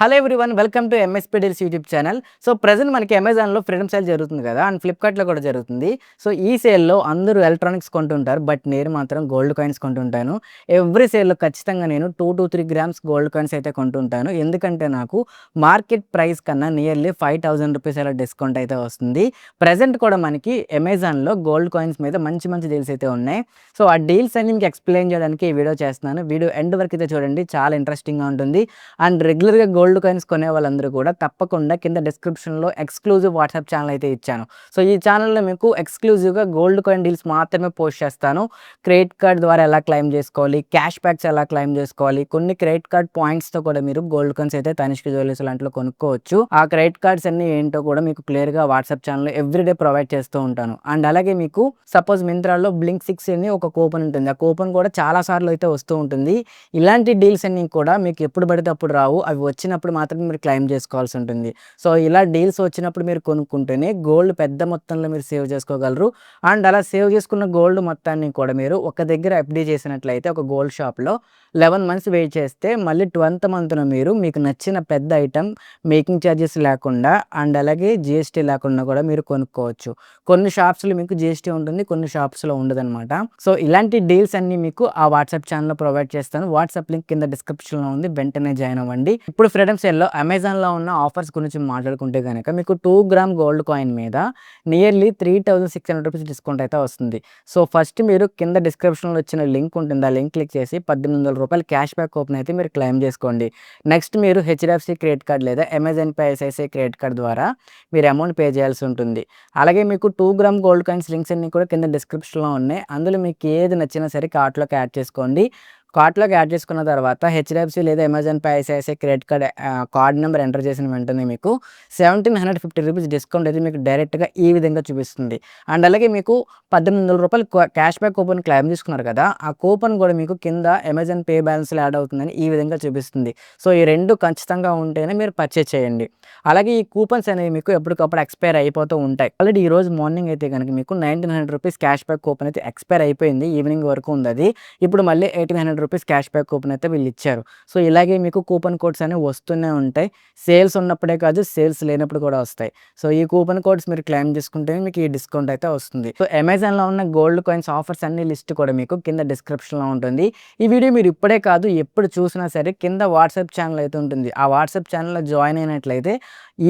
Hello everyone welcome to MSP deals YouTube channel. So present మనకి అమెజాన్లో freedom sale జరుగుతుంది కదా, అండ్ ఫ్లిప్కార్ట్లో కూడా జరుగుతుంది. సో ఈ సేల్లో అందరూ ఎలక్ట్రానిక్స్ కొంటుంటారు, బట్ నేను మాత్రం గోల్డ్ కాయిన్స్ కొంటుంటాను. ఎవ్రీ సేల్లో ఖచ్చితంగా నేను 2 to 3 గ్రామ్స్ గోల్డ్ కాయిన్స్ అయితే కొంటుంటాను. ఎందుకంటే నాకు మార్కెట్ ప్రైస్ కన్నా నియర్లీ 5,000 రూపీస్ అలా డిస్కౌంట్ అయితే వస్తుంది. ప్రజెంట్ కూడా మనకి అమెజాన్లో గోల్డ్ కాయిన్స్ మీద మంచి మంచి డీల్స్ అయితే ఉన్నాయి. సో ఆ డీల్స్ అన్ని మీకు ఎక్స్ప్లెయిన్ చేయడానికి ఈ వీడియో చేస్తున్నాను. వీడియో ఎండ్ వరకు అయితే చూడండి, చాలా ఇంట్రెస్టింగ్గా ఉంటుంది. అండ్ రెగ్యులర్గా గోల్డ్ కాయిన్స్ కొనే వాళ్ళందరూ కూడా తప్పకుండా కింద డిస్క్రిప్షన్లో ఎక్స్క్లూజివ్ వాట్సాప్ ఛానల్ అయితే ఇచ్చాను. సో ఈ ఛానల్లో మీకు ఎక్స్క్లూజివ్గా గోల్డ్ కాయిన్ డీల్స్ మాత్రమే పోస్ట్ చేస్తాను. క్రెడిట్ కార్డ్ ద్వారా ఎలా క్లెయిమ్ చేసుకోవాలి, క్యాష్ బ్యాక్స్ ఎలా క్లెయిమ్ చేసుకోవాలి, కొన్ని క్రెడిట్ కార్డ్ పాయింట్స్తో కూడా మీరు గోల్డ్ కాయిన్స్ అయితే తనిష్క్ జ్యువెలర్స్ లాంటిలో కొనుక్కోవచ్చు. ఆ క్రెడిట్ కార్డ్స్ అన్ని ఏంటో కూడా మీకు క్లియర్గా వాట్సాప్ ఛానల్లో ఎవ్రీడే ప్రొవైడ్ చేస్తూ ఉంటాను. అండ్ అలాగే మీకు సపోజ్ మింత్రాలో Blink6 అని ఒక కూపన్ ఉంటుంది. ఆ కూపన్ కూడా చాలా సార్లు అయితే వస్తూ ఉంటుంది. ఇలాంటి డీల్స్ అన్ని కూడా మీకు ఎప్పుడు పడితే అప్పుడు రావు, అవి వచ్చినప్పుడు మాత్రం మీరు క్లెయిమ్ చేసుకోవాల్సి ఉంటుంది. సో ఇలా డీల్స్ వచ్చినప్పుడు మీరు కొనుక్కుంటేనే గోల్డ్ పెద్ద మొత్తంలో మీరు సేవ్ చేసుకోగలరు. అండ్ అలా సేవ్ చేసుకున్న గోల్డ్ మొత్తాన్ని కూడా మీరు ఒక దగ్గర ఎఫ్డీ చేసినట్లయితే ఒక గోల్డ్ షాప్లో 11 మంత్స్ వెయిట్ చేస్తే మళ్ళీ 12th మంత్న మీరు మీకు నచ్చిన పెద్ద ఐటమ్ మేకింగ్ ఛార్జెస్ లేకుండా అండ్ అలాగే జిఎస్టీ లేకుండా కూడా మీరు కొనుక్కోవచ్చు. కొన్ని షాప్స్లో మీకు జిఎస్టీ ఉంటుంది, కొన్ని షాప్స్లో ఉండదన్నమాట. సో ఇలాంటి డీల్స్ అన్ని మీకు ఆ వాట్సాప్ ఛానల్లో ప్రొవైడ్ చేస్తాను. వాట్సాప్ లింక్ కింద డిస్క్రిప్షన్లో ఉంది, వెంటనే జాయిన్ అవ్వండి. ఇప్పుడు ఫ్రీడమ్ సేల్లో అమెజాన్లో ఉన్న ఆఫర్స్ గురించి మాట్లాడుకుంటే కనుక మీకు 2 గ్రామ్ గోల్డ్ కాయిన్ మీద నియర్లీ 3,600 రూపీస్ డిస్కౌంట్ అయితే వస్తుంది. సో ఫస్ట్ మీరు కింద డిస్క్రిప్షన్లో వచ్చిన లింక్ ఉంటుంది, ఆ లింక్ క్లిక్ చేసి 1,800 రూపాయలు క్యాష్ బ్యాక్ కూపన్ అయితే మీరు క్లెయిమ్ చేసుకోండి. నెక్స్ట్ మీరు హెచ్డిఎఫ్సి క్రెడిట్ కార్డ్ లేదా Amazon pay ICICI credit card ద్వారా మీరు అమౌంట్ పే చేయాల్సి ఉంటుంది. అలాగే మీకు 2 గ్రామ్ గోల్డ్ కాయిన్స్ లింక్స్ అన్ని కూడా కింద డిస్క్రిప్షన్లో ఉన్నాయి. అందులో మీకు ఏది నచ్చినా సరే కార్ట్లోకి యాడ్ చేసుకోండి. కార్ట్లోకి యాడ్ చేసుకున్న తర్వాత హెచ్డిఎఫ్సి లేదా Amazon pay ICICI credit card card number enter చేసిన వెంటనే మీకు 1,750 రూపీస్ డిస్కౌంట్ అయితే మీకు డైరెక్ట్గా ఈ విధంగా చూపిస్తుంది. అండ్ అలాగే మీకు 1,800 రూపాయలు క్యాష్ బ్యాక్ కూపన్ క్లెయిమ్ చేసుకున్నారు కదా, ఆ కూపన్ కూడా మీకు కింద అమెజాన్ పే బ్యాలెన్స్లో యాడ్ అవుతుందని ఈ విధంగా చూపిస్తుంది. సో ఈ రెండు ఖచ్చితంగా ఉంటేనే మీరు పర్చేజ్ చేయండి. అలాగే ఈ కూపన్స్ అనేవి మీకు ఎప్పటికప్పుడు ఎక్స్పైర్ అయిపోతూ ఉంటాయి. ఆల్రెడీ ఈ రోజు మార్నింగ్ అయితే కనుక మీకు 1,900 రూపీస్ క్యాష్ బ్యాక్ కూపన్ అయితే ఎక్స్పైర్ అయిపోయింది, ఈవినింగ్ వరకు ఉంది అది. ఇప్పుడు మళ్ళీ 1,800 రూపీస్ క్యాష్ బ్యాక్ కూపన్ అయితే వీళ్ళు ఇచ్చారు. సో ఇలాగే మీకు కూపన్ కోడ్స్ అనేవి వస్తూనే ఉంటాయి. సేల్స్ ఉన్నప్పుడే కాదు, సేల్స్ లేనప్పుడు కూడా వస్తాయి. సో ఈ కూపన్ కోడ్స్ మీరు క్లెయిమ్ చేసుకుంటే మీకు ఈ డిస్కౌంట్ అయితే వస్తుంది. సో అమెజాన్లో ఉన్న గోల్డ్ కాయిన్స్ ఆఫర్స్ అన్ని లిస్ట్ కూడా మీకు కింద డిస్క్రిప్షన్లో ఉంటుంది. ఈ వీడియో మీరు ఇప్పుడే కాదు ఎప్పుడు చూసినా సరే కింద వాట్సాప్ ఛానల్ అయితే ఉంటుంది. ఆ వాట్సాప్ ఛానల్లో జాయిన్ అయినట్లయితే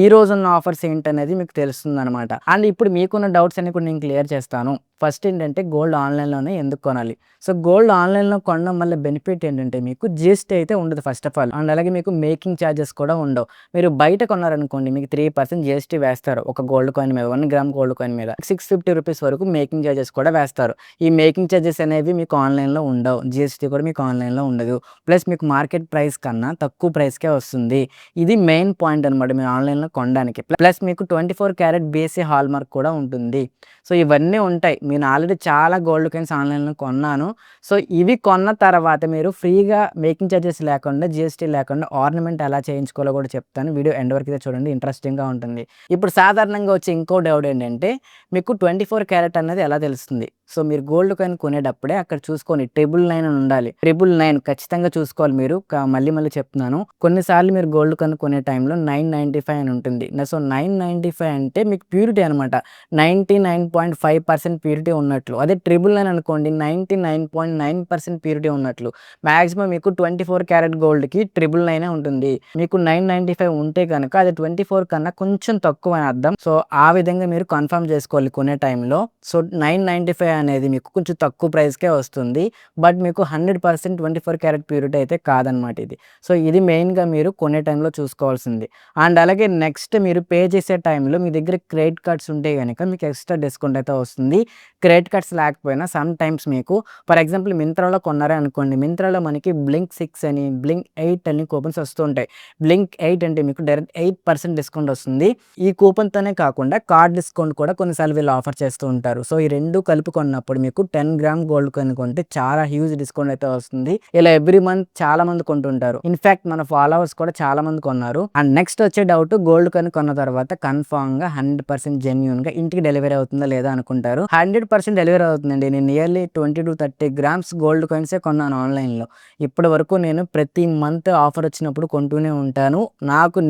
ఈ రోజున్న ఆఫర్స్ ఏంటనేది మీకు తెలుస్తుంది అనమాట. అండ్ ఇప్పుడు మీకున్న డౌట్స్ అన్ని కూడా నేను క్లియర్ చేస్తాను. ఫస్ట్ ఏంటంటే గోల్డ్ ఆన్లైన్లోనే ఎందుకు కొనాలి? సో గోల్డ్ ఆన్లైన్లో కొనడం వల్ల బెనిఫిట్ ఏంటంటే మీకు జిఎస్టీ అయితే ఉండదు ఫస్ట్ ఆఫ్ ఆల్. అండ్ అలాగే మీకు మేకింగ్ ఛార్జెస్ కూడా ఉండవు. మీరు బయట కొన్నారనుకోండి మీకు 3% జిఎస్టీ వేస్తారు ఒక గోల్డ్ కాయిన్ మీద, 1 గ్రామ్ గోల్డ్ కాయిన్ మీద 650 రూపీస్ వరకు మేకింగ్ ఛార్జెస్ కూడా వేస్తారు. ఈ మేకింగ్ ఛార్జెస్ అనేవి మీకు ఆన్లైన్లో ఉండవు, జిఎస్టీ కూడా మీకు ఆన్లైన్లో ఉండదు. ప్లస్ మీకు మార్కెట్ ప్రైస్ కన్నా తక్కువ ప్రైస్కే వస్తుంది. ఇది మెయిన్ పాయింట్ అనమాట మీరు ఆన్లైన్లో కొనడానికి. ప్లస్ మీకు 24 క్యారెట్ బీఎస్సీ హాల్ మార్క్ కూడా ఉంటుంది. సో ఇవన్నీ ఉంటాయి. నేను ఆల్రెడీ చాలా గోల్డ్ కాయిన్స్ ఆన్లైన్లో కొన్నాను. సో ఇవి కొన్న తర్వాత మీరు ఫ్రీగా మేకింగ్ ఛార్జెస్ లేకుండా, జిఎస్టీ లేకుండా ఆర్నమెంట్ ఎలా చేయించుకోవాలో కూడా చెప్తాను. వీడియో ఎండ్ వరకు అయితే చూడండి, ఇంట్రెస్టింగ్గా ఉంటుంది. ఇప్పుడు సాధారణంగా వచ్చే ఇంకో డౌట్ ఏంటంటే మీకు 24 క్యారెట్ అనేది ఎలా తెలుస్తుంది? సో మీరు గోల్డ్ కాయిన్ కొనేటప్పుడే అక్కడ చూసుకోండి, 999 అని ఉండాలి. 999 ఖచ్చితంగా చూసుకోవాలి మీరు. మళ్ళీ మళ్ళీ చెప్తున్నాను, కొన్నిసార్లు మీరు గోల్డ్ కాయిన్ కొనే టైంలో 995 అని ఉంటుంది. సో 995 అంటే మీకు ప్యూరిటీ అనమాట, 99.5% ప్యూరిటీ ఉన్నట్లు. అదే 999 అనుకోండి 99.9% ప్యూరిటీ ఉన్నట్లు. మ్యాక్సిమం మీకు 24 క్యారెట్ గోల్డ్కి 999 ఉంటుంది. మీకు 995 ఉంటే కనుక అది 24 కన్నా కొంచెం తక్కువ అని అర్థం. సో ఆ విధంగా మీరు కన్ఫర్మ్ చేసుకోవాలి కొనే టైంలో. సో 995 అనేది మీకు కొంచెం తక్కువ ప్రైస్కే వస్తుంది, బట్ మీకు 100% 24 క్యారెట్ ప్యూరిటీ అయితే కాదనమాట ఇది. సో ఇది మెయిన్గా మీరు కొనే టైంలో చూసుకోవాల్సింది. అండ్ అలాగే నెక్స్ట్ మీరు పే చేసే టైంలో మీ దగ్గర క్రెడిట్ కార్డ్స్ ఉంటే కనుక మీకు ఎక్స్ట్రా డిస్కౌంట్ అయితే వస్తుంది. క్రెడిట్ కార్డ్స్ లేకపోయినా సమ్ టైమ్స్ మీకు ఫర్ ఎగ్జాంపుల్ మింత్రాలో కొన్నారే అనుకోండి, మింత్రాలో మనకి Blink6 అని, Blink8 అని కూపన్స్ వస్తూ ఉంటాయి. Blink8 అంటే మీకు డైరెక్ట్ 8% డిస్కౌంట్ వస్తుంది. ఈ కూపన్తోనే కాకుండా కార్డ్ డిస్కౌంట్ కూడా కొన్నిసార్లు వీళ్ళు ఆఫర్ చేస్తూ ఉంటారు. సో ఈ రెండు కలిపి కొన్నప్పుడు మీకు 10 గ్రామ్ గోల్డ్ కాయిన్ కొంటే చాలా హ్యూజ్ డిస్కౌంట్ అయితే వస్తుంది. ఇలా ఎవ్రీ మంత్ చాలా మంది కొంటుంటారు. ఇన్ఫాక్ట్ మన ఫాలోవర్స్ కూడా చాలా మంది కొన్నారు. అండ్ నెక్స్ట్ వచ్చే డౌట్, గోల్డ్ కాయిన్ కొన్న తర్వాత కన్ఫామ్ గా 100% జెన్యూన్ గా ఇంటికి డెలివరీ అవుతుందా లేదా అనుకుంటారు. 100% డెలివరీ అవుతుందండి. నేను నియర్లీ 20-30 గ్రామ్స్ గోల్డ్ కాయిన్సే కొన్నాను ఆన్‌లైన్‌లో. ఇప్పటి వరకు నేను ప్రతి మంత్ ఆఫర్ వచ్చినప్పుడు కొంటూనే ఉంటాను.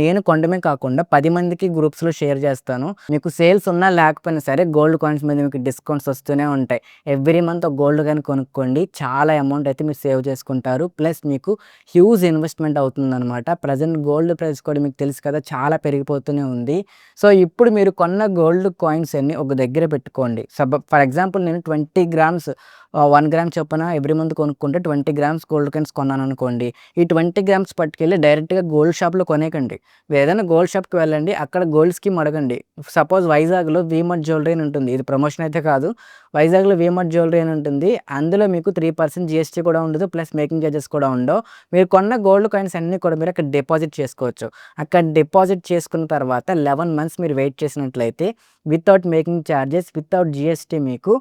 నేను కొనడమే కాకుండా 10 మందికి గ్రూప్స్‌లో షేర్ చేస్తాను. మీకు సేల్స్ ఉన్నా లేకపోయినా సరే గోల్డ్ కాయిన్స్ మీద మీకు డిస్కౌంట్స్ వస్తూనే ఉంటాయి. ఎవ్రీ మంత్ ఒక గోల్డ్ కాయిన్ కొనుక్కోండి. చాలా అమౌంట్ అయితే మీరు సేవ్ చేసుకుంటారు. ప్లస్ మీకు హ్యూజ్ ఇన్వెస్ట్‌మెంట్ అవుతుందనమాట. ప్రెజెంట్ గోల్డ్ ప్రైస్ కూడా మీకు తెలుసు కదా! చాలా పెరిగిపోతూనే ఉంది. సో, ఇప్పుడు మీరు కొన్న గోల్డ్ కాయిన్స్ అన్ని ఒక దగ్గర పెట్టుకోండి. ఫర్ ఎగ్జాంపుల్ నేను 20 గ్రామ్స్ 1 గ్రామ్ చొప్పున ఎవ్రీ మంత్ కొనుక్కుంటే 20 గ్రామ్స్ గోల్డ్ కాయిన్స్ కొన్నాననుకోండి. ఈ 20 గ్రామ్స్ పట్టుకెళ్ళి డైరెక్ట్‌గా గోల్డ్ షాప్‌లో కొనేయకండి. ఏదైనా గోల్డ్ షాప్‌కి వెళ్ళండి. అక్కడ గోల్డ్ స్కీమ్ అడగండి. సపోజ్ వైజాగ్‌లో వీమర్ట్ జ్యువెలరీ అని ఉంటుంది. ఇది ప్రమోషన్ అయితే కాదు. వైజాగ్‌లో వీమర్ట్ జ్యువెలరీ అని ఉంటుంది. అందులో మీకు 3% జీఎస్టీ కూడా ఉండదు. ప్లస్ మేకింగ్ చార్జెస్ కూడా ఉండవు. మీరు కొన్న గోల్డ్ కాయిన్స్ అన్నీ కూడా మీరు అక్కడ డిపాజిట్ చేసుకోవచ్చు. అక్కడ డిపాజిట్ చేసుకున్న తర్వాత 11 మంత్స్ మీరు వెయిట్ చేసినట్లయితే without making charges, without GST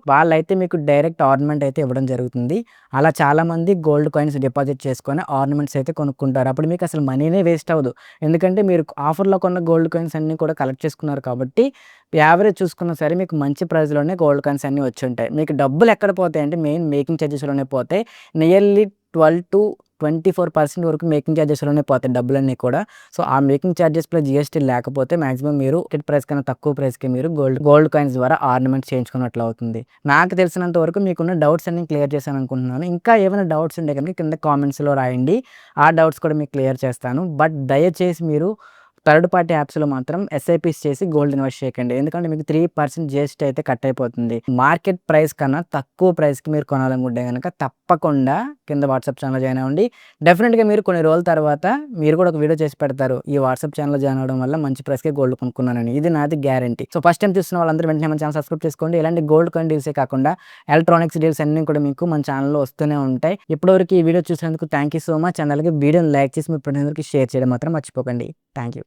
వాళ్ళైతే మీకు డైరెక్ట్ ఆర్నమెంట్ అయితే ఇవ్వడం జరుగుతుంది. అలా చాలామంది గోల్డ్ కాయిన్స్ డిపాజిట్ చేసుకొని ఆర్నమెంట్స్ అయితే కొనుక్కుంటారు. అప్పుడు మీకు అసలు మనీనే వేస్ట్ అవ్వదు. ఎందుకంటే మీరు ఆఫర్‌లో కొన్న గోల్డ్ కాయిన్స్ అన్నీ కూడా కలెక్ట్ చేసుకున్నారు కాబట్టి యావరేజ్ చూసుకున్నా సరే మీకు మంచి ప్రైస్‌లోనే గోల్డ్ కాయిన్స్ అన్నీ వచ్చుంటాయి. మీకు డబ్బులు ఎక్కడ పోతాయంటే మెయిన్ మేకింగ్ చార్జెస్‌లోనే పోతాయి. నియర్లీ 12-24% వరకు మేకింగ్ చార్జెస్‌లోనే పోతాయి డబ్బులన్నీ కూడా. సో, ఆ మేకింగ్ చార్జెస్ ప్లస్ జీఎస్టీ లేకపోతే మాక్సిమం మీరు మార్కెట్ ప్రైస్ కన్నా తక్కువ ప్రైస్‌కి మీరు గోల్డ్ కాయిన్స్ ద్వారా ఆర్నమెంట్స్ చేయించుకున్నట్లు అవుతుంది. నాకు తెలిసినంత వరకు మీకున్న డౌట్స్ అన్నీ క్లియర్ చేశాననుకుంటున్నాను. ఇంకా ఏమైనా డౌట్స్ ఉంటే గనుక కింద కామెంట్స్‌లో రాయండి. ఆ డౌట్స్ కూడా మీకు క్లియర్ చేస్తాను. బట్ దయచేసి మీరు థర్డ్ పార్టీ యాప్స్‌లో మాత్రం ఎస్ఐపీస్ చేసి గోల్డ్ ఇన్వెస్ట్ చేయకండి. ఎందుకంటే మీకు 3% జీఎస్టీ అయితే కట్ అయిపోతుంది. మార్కెట్ ప్రైస్ కన్నా తక్కువ ప్రైస్‌కి మీరు కొనాలనుకుంటే గనక తప్పకుండా కింద వాట్సాప్ ఛానెల్‌లో జాయిన్ అవ్వండి. డెఫినిట్‌గా మీరు కొన్ని రోజుల తర్వాత మీరు కూడా ఒక వీడియో చేసి పెడతారు. ఈ వాట్సాప్ ఛానెల్‌లో జాయిన్ అవ్వడం వల్ల మంచి ప్రైస్‌కే గోల్డ్ కొనుక్కున్నానని. ఇది నాది గ్యారంటీ. సో, ఫస్ట్ టైమ్ చూస్తున్న వాళ్ళందరూ వెంటనే మన ఛానెల్ సబ్స్క్రైబ్ చేసుకోండి. ఇలాంటి గోల్డ్ కాయిన్ డీల్సే కాకుండా ఎలక్ట్రానిక్స్ డీల్స్ అన్నీ కూడా మీకు మన ఛానెల్‌లో వస్తూనే ఉంటాయి. ఇప్పటివరకు ఈ వీడియో చూసినందుకు thank you so much. And అలాగే వీడియోని లైక్ చేసి మీ ఫ్రెండ్స్ అందరికి షేర్ చేయడం మాత్రం మర్చిపోకండి. Thank you.